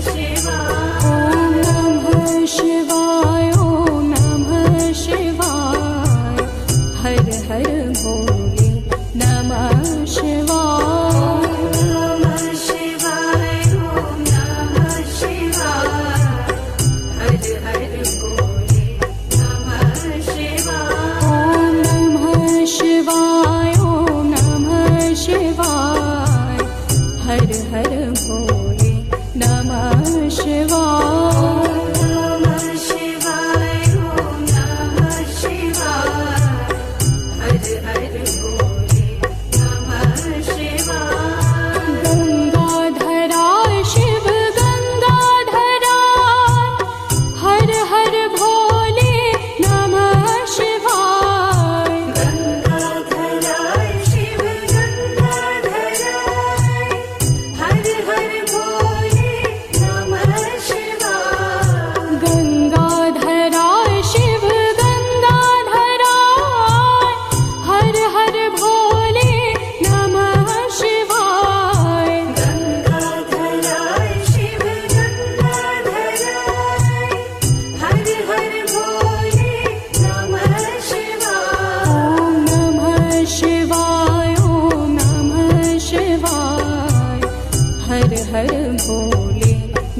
Shiva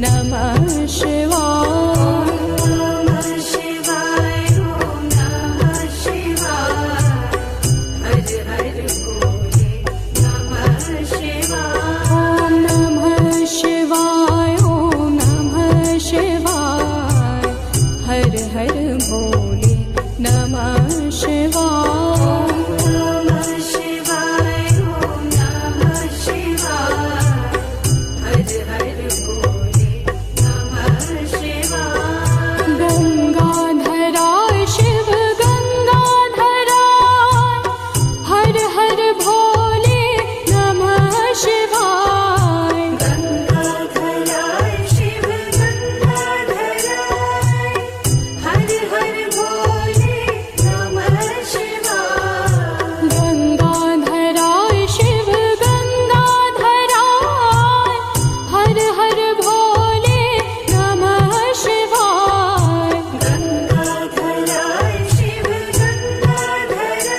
नमः शिवाय। नमः शिवाय ओम नमः शिवाय। हर हर भोले नमः शिवाय। ओम नमः शिवाय ओम नमः शिवाय। हर हर भोले नमः शिवाय। नमः शिवाय ओम नमः शिवाय। हर हर भोले नमः शिवाय। गंगाधराय शिव गंगाधराय। हर हर भोले नमः शिवाय। गंगाधराय शिव गंगाधराय। हर हर भोले नमः शिवाय। गंगाधराय शिव गंगाधराय। हर हर भोले नमः शिवाय। गंगाधराय शिव गंगाधराय।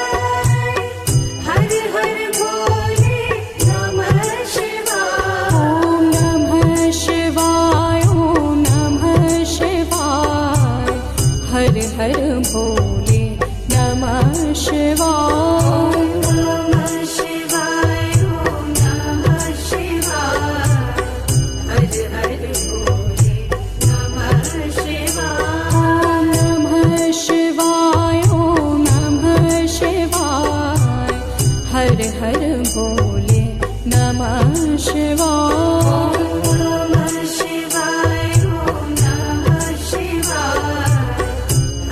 हर हर भोले नमः शिवाय। ओम नमः शिवाय ओम नमः शिवाय। हर हर भोले नमः शिवाय। नमः शिवाय ओम नमः शिवाय। हर हर भोले नमः शिवाय। ओम नमः शिवाय ओम नमः शिवाय। हर हर भोले नमः शिवाय। नमः शिवाय ओम नमः शिवाय।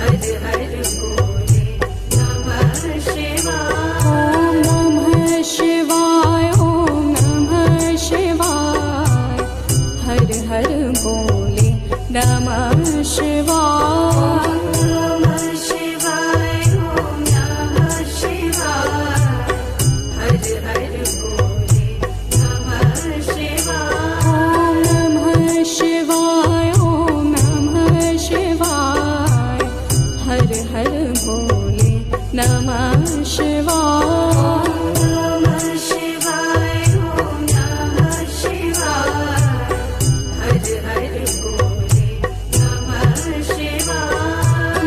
हर हर भोले नमः शिवाय। ओम नमः शिवाय ओम नमः शिवाय। हर हर भोले नमः शिवाय। नमः शिवाय ओम नमः शिवाय। हर हर भोले नमः शिवाय। ओम नमः शिवाय ओम नमः शिवाय। हर हर भोले नमः शिवाय। नमः शिवाय ओम नमः शिवाय। हर हर भोले नमः शिवाय।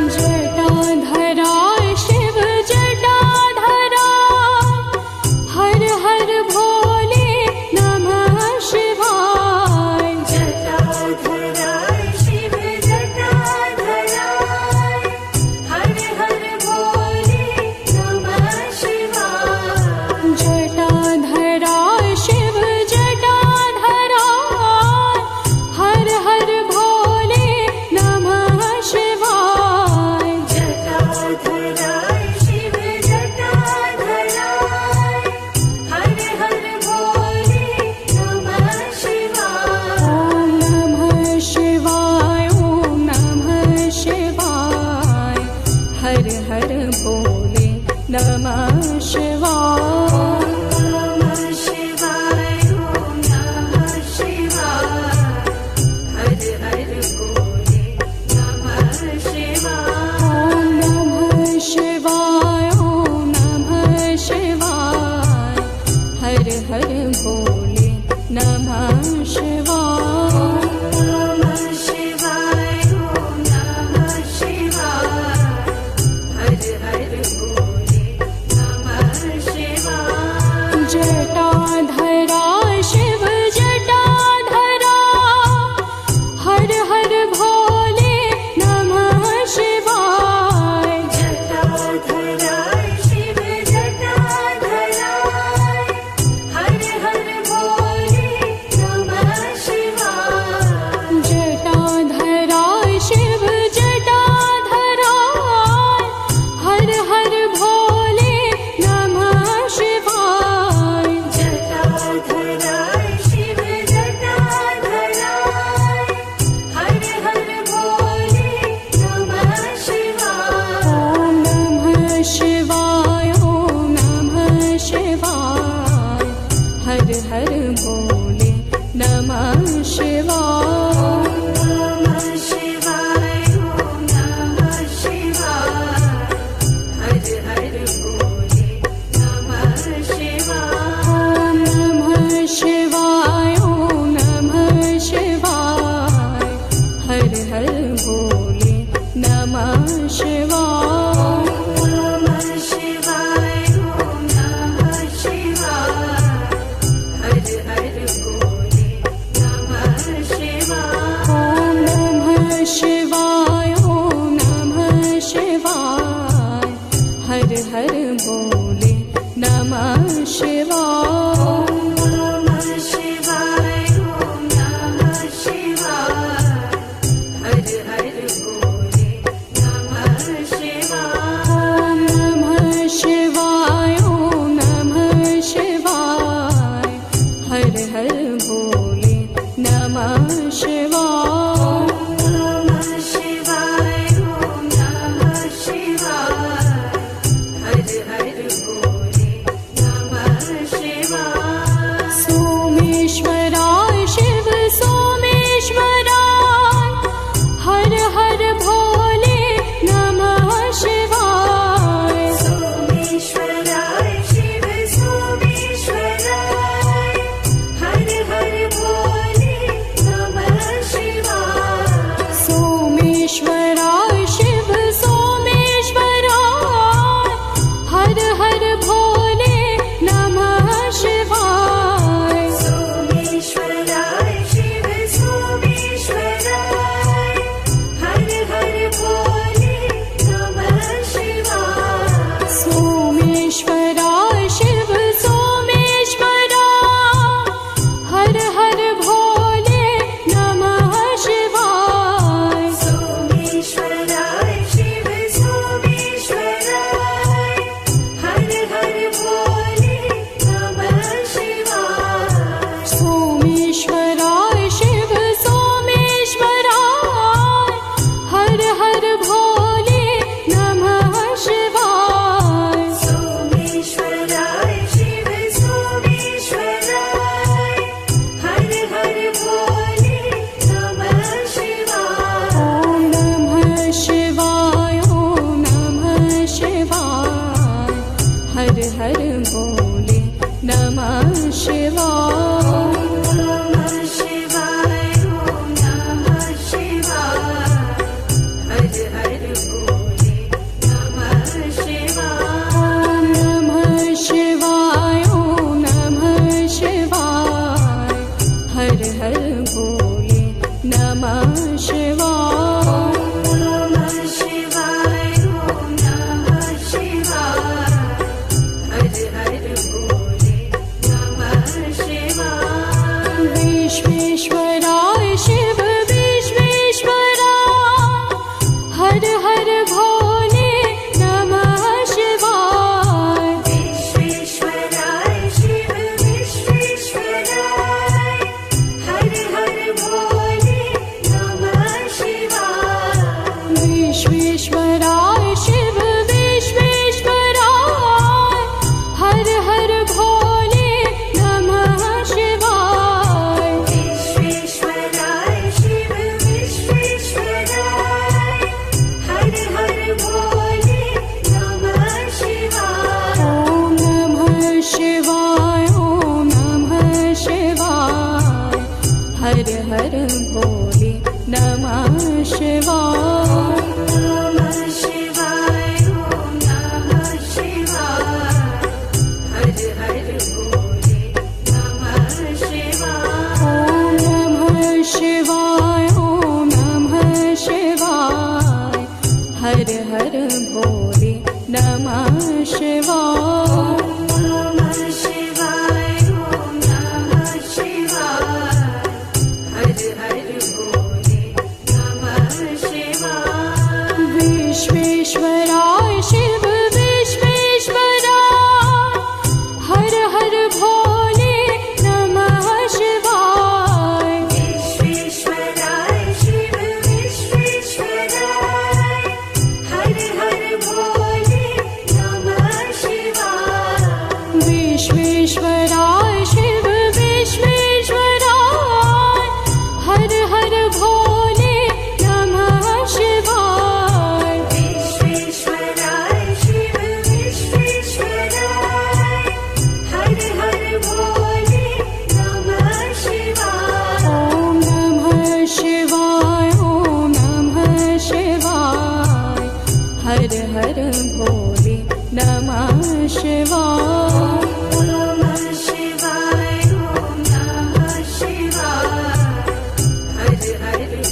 Hare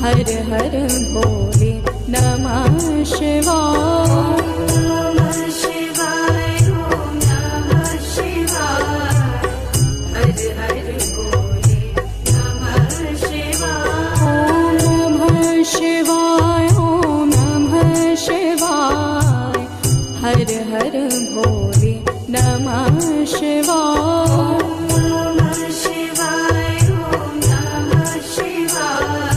हर हर भोले नमः शिवाय। नमः शिवाय ॐ नमः शिवाय हर हर भोले नमः शिवाय। ॐ नमः शिवाय ॐ नमः शिवाय हर हर भोले नमः शिवाय। नमः शिवाय ॐ नमः शिवाय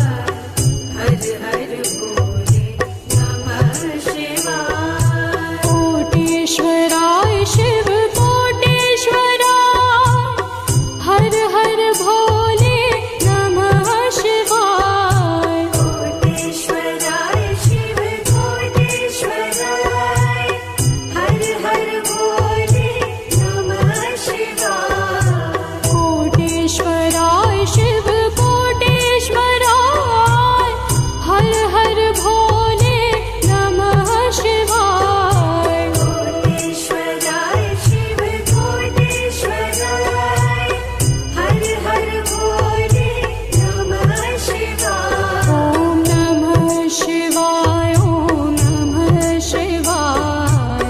हर हर भोले नमः शिवाय। कोटेश्वराय शिव कोटेश्वराय हर हर भोले नमः शिवाय। कोटेश्वराय शिव कोटेश्वराय हर हर भोले नमः शिवाय। कोटेश्वराय शिव कोटेश्वराय हर हर भोले नमः शिवाय। कोटेश्वराय शिव कोटेश्वराय हर हर भोले नमः शिवाय। ॐ नमः शिवाय ॐ नमः शिवाय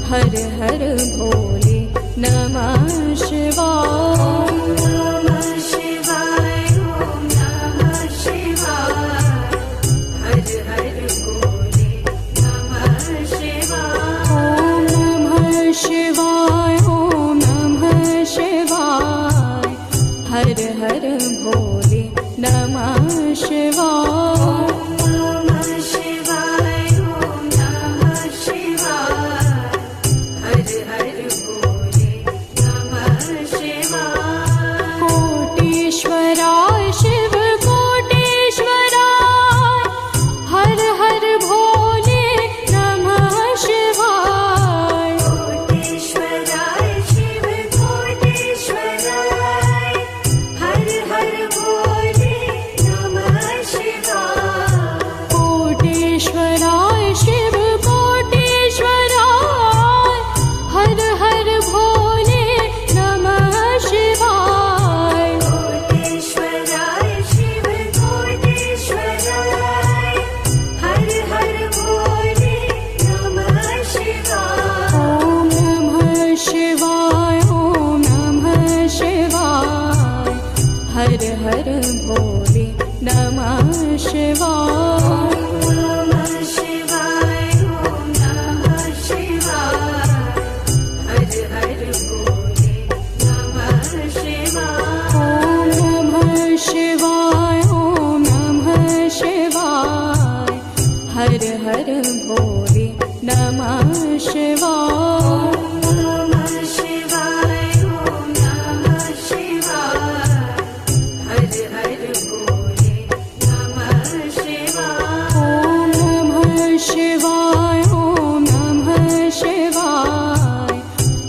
हर हर भोले नमः शिवाय। नमः शिवाय ॐ नमः शिवाय हर हर भोले नमः शिवाय। ॐ नमः शिवाय ॐ नमः शिवाय हर हर भोले नमः शिवाय। नमः शिवाय ॐ नमः शिवाय हर हर भोले नमः शिवाय। कोटेश्वराय शिव कोटेश्वराय हर हर भोले नमः शिवाय। कोटेश्वराय शिव कोटेश्वराय हर हर भोले नमः शिवाय। कोटेश्वराय शिव कोटेश्वराय हर हर भोले नमः शिवाय। कोटेश्वराय शिव कोटेश्वराय हर हर भोले नमः शिवाय। ॐ नमः शिवाय ॐ नमः शिवाय हर हर भोले नमः शिवाय। नमः शिवाय ॐ नमः शिवाय हर हर भोले नमः शिवाय। ॐ नमः शिवाय ॐ नमः शिवाय हर हर भोले नमः शिवाय। नमः शिवाय ॐ नमः शिवाय हर हर भोले नमः शिवाय। ॐ नमः शिवाय ॐ नमः शिवाय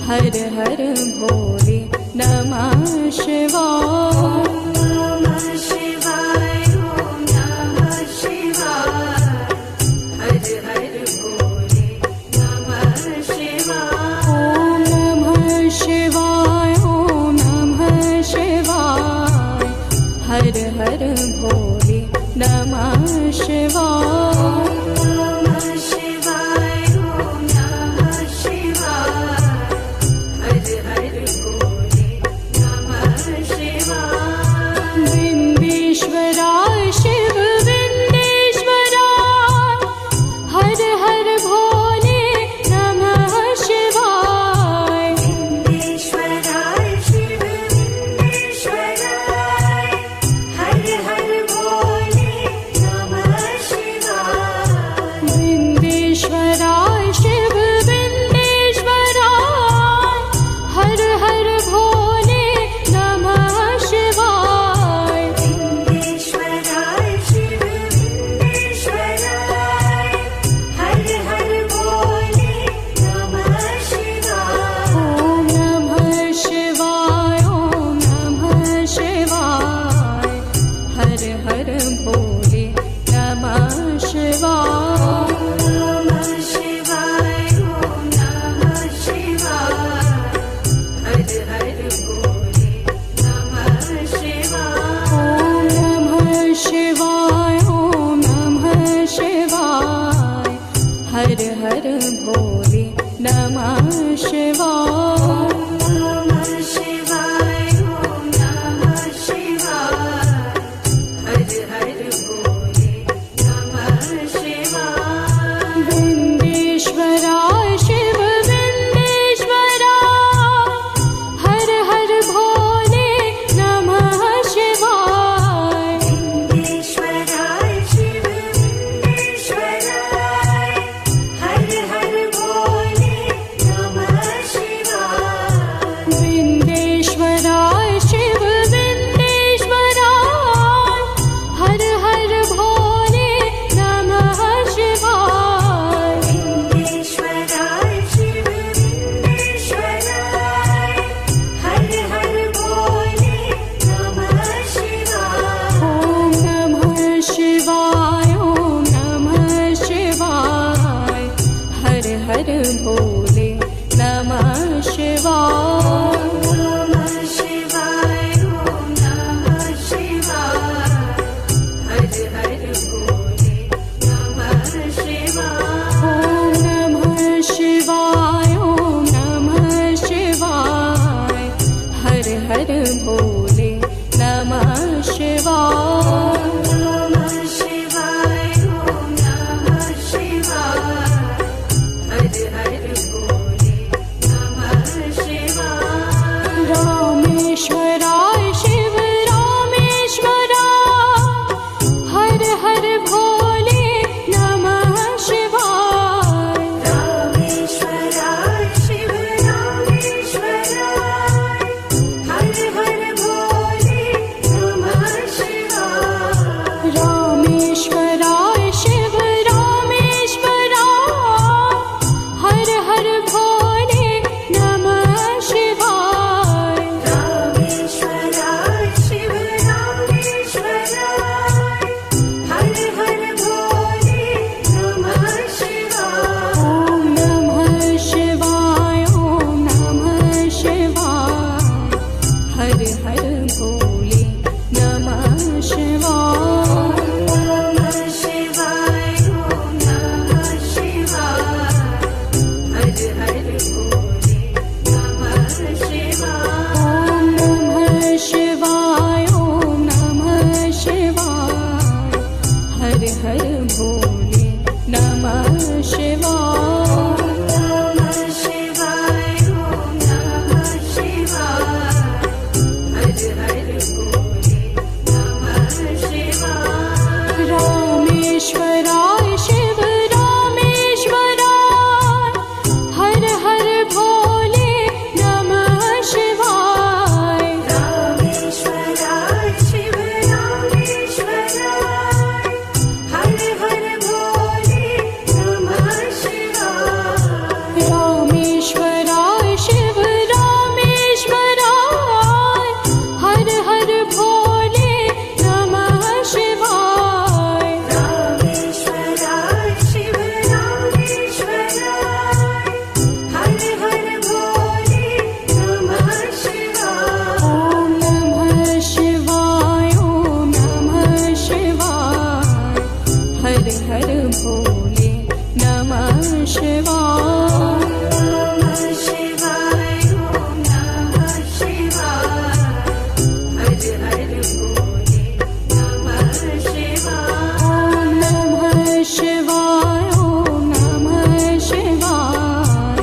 हर हर भोले नमः शिवाय। नमः शिवाय ॐ नमः शिवाय हर हर भोले नमः शिवाय। ॐ नमः शिवाय ॐ नमः शिवाय हर हर भोले नमः शिवाय। नमः शिवाय ॐ नमः शिवाय हर हर भोले नमः शिवाय। बिम्बेश्वराय शिव बिम्बेश्वराय हर हर भोले नमः शिवाय। बिम्बेश्वराय शिव बिम्बेश्वराय हर हर भोले नमः शिवाय। भोले नमः शिवाय। रामेश्वराय शिव रामेश्वराय हर हर भोले नमः शिवाय। रामेश्वराय शिव रामेश्वराय हर हर भोले नमः शिवाय। रामेश्वराय शिव रामेश्वराय हर हर भोले नमः शिवाय। ॐ नमः शिवाय ॐ नमः शिवाय हर हर भोले नमः शिवाय। नमः शिवाय ॐ नमः शिवाय हर हर भोले नमः शिवाय। ॐ नमः शिवाय ॐ नमः शिवाय हर हर भोले नमः शिवाय। नमः शिवाय ॐ नमः शिवाय हर हर भोले नमः शिवाय। रामेश्वराय शिव रामेश्वराय हर हर भोले नमः शिवाय। रामेश्वराय शिव रामेश्वराय हर हर भोले नमः शिवाय। रामेश्वराय शिव रामेश्वराय हर हर भोले नमः शिवाय। रामेश्वराय शिव रामेश्वराय हर हर भोले नमः शिवाय। ॐ नमः शिवाय ॐ नमः शिवाय हर हर भोले नमः शिवाय। नमः शिवाय ॐ नमः शिवाय हर हर भोले नमः शिवाय। ॐ नमः शिवाय ॐ नमः शिवाय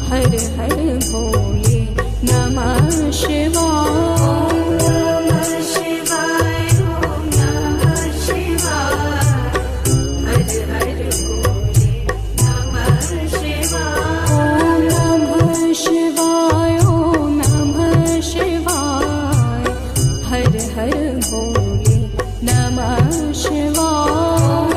हर हर भोले नमः शिवाय। नमः शिवाय ॐ नमः शिवाय हर हर भोले नमः शिवाय। ॐ नमः शिवाय ॐ नमः शिवाय हर हर भोले नमः शिवाय।